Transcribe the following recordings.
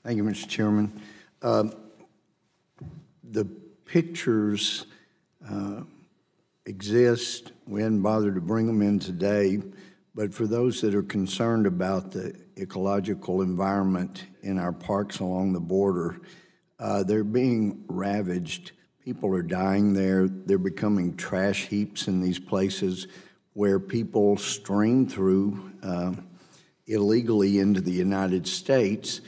Thank you, Mr. Chairman. The pictures exist. We hadn't bothered to bring them in today, but for those that are concerned about the ecological environment in our parks along the border, they're being ravaged. People are dying there. They're becoming trash heaps in these places where people stream through illegally into the United States,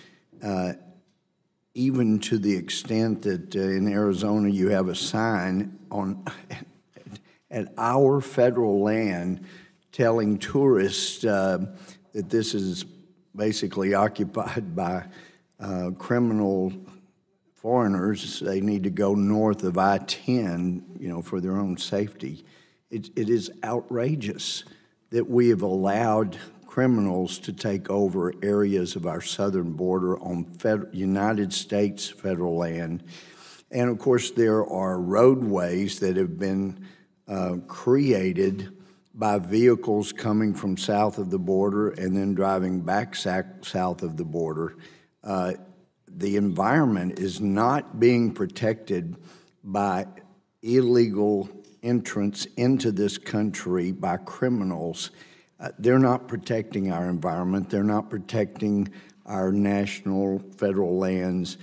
even to the extent that in Arizona you have a sign on at our federal land telling tourists that this is basically occupied by criminal foreigners. They need to go north of I-10, for their own safety. It is outrageous that we have allowed criminals to take over areas of our southern border on United States federal land. And of course, there are roadways that have been created by vehicles coming from south of the border and then driving back south of the border. The environment is not being protected by illegal entrance into this country by criminals. They're not protecting our environment. They're not protecting our national federal lands.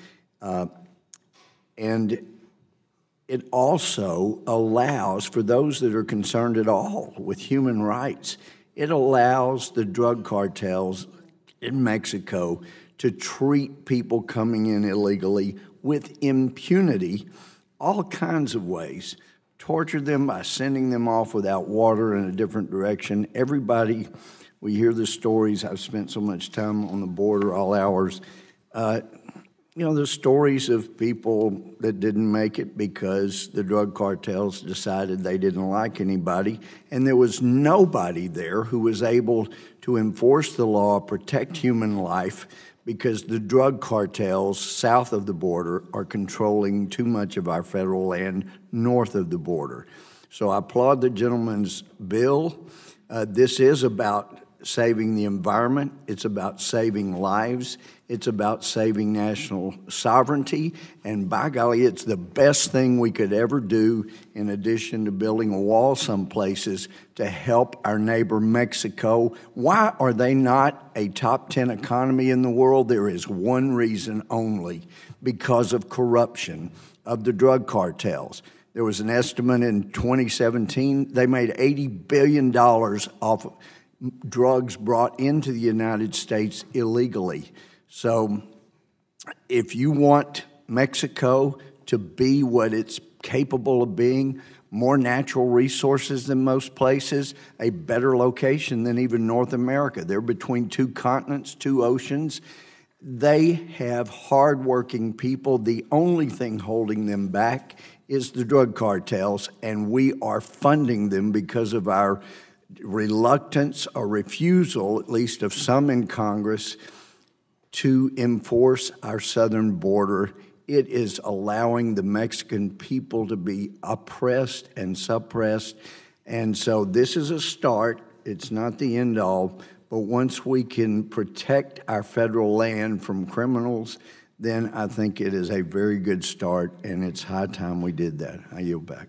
And it also allows, for those that are concerned at all with human rights, it allows the drug cartels in Mexico to treat people coming in illegally with impunity, all kinds of ways. Torture them by sending them off without water in a different direction. Everybody, we hear the stories. I've spent so much time on the border, all hours. The stories of people that didn't make it because the drug cartels decided they didn't like anybody, and there was nobody there who was able to enforce the law, protect human life, because the drug cartels south of the border are controlling too much of our federal land north of the border. So I applaud the gentleman's bill. This is about saving the environment. It's about saving lives. It's about saving national sovereignty. And by golly, it's the best thing we could ever do, in addition to building a wall some places, to help our neighbor Mexico. Why are they not a top 10 economy in the world? There is one reason only: because of corruption of the drug cartels. There was an estimate in 2017, they made $80 billion off of drugs brought into the United States illegally. So if you want Mexico to be what it's capable of being, more natural resources than most places, a better location than even North America. They're between two continents, two oceans. They have hardworking people. The only thing holding them back is the drug cartels, and we are funding them because of our reluctance or refusal, at least of some in Congress, to enforce our southern border. It is allowing the Mexican people to be oppressed and suppressed. And so this is a start. It's not the end all. But once we can protect our federal land from criminals, then I think it is a very good start, and it's high time we did that. I yield back.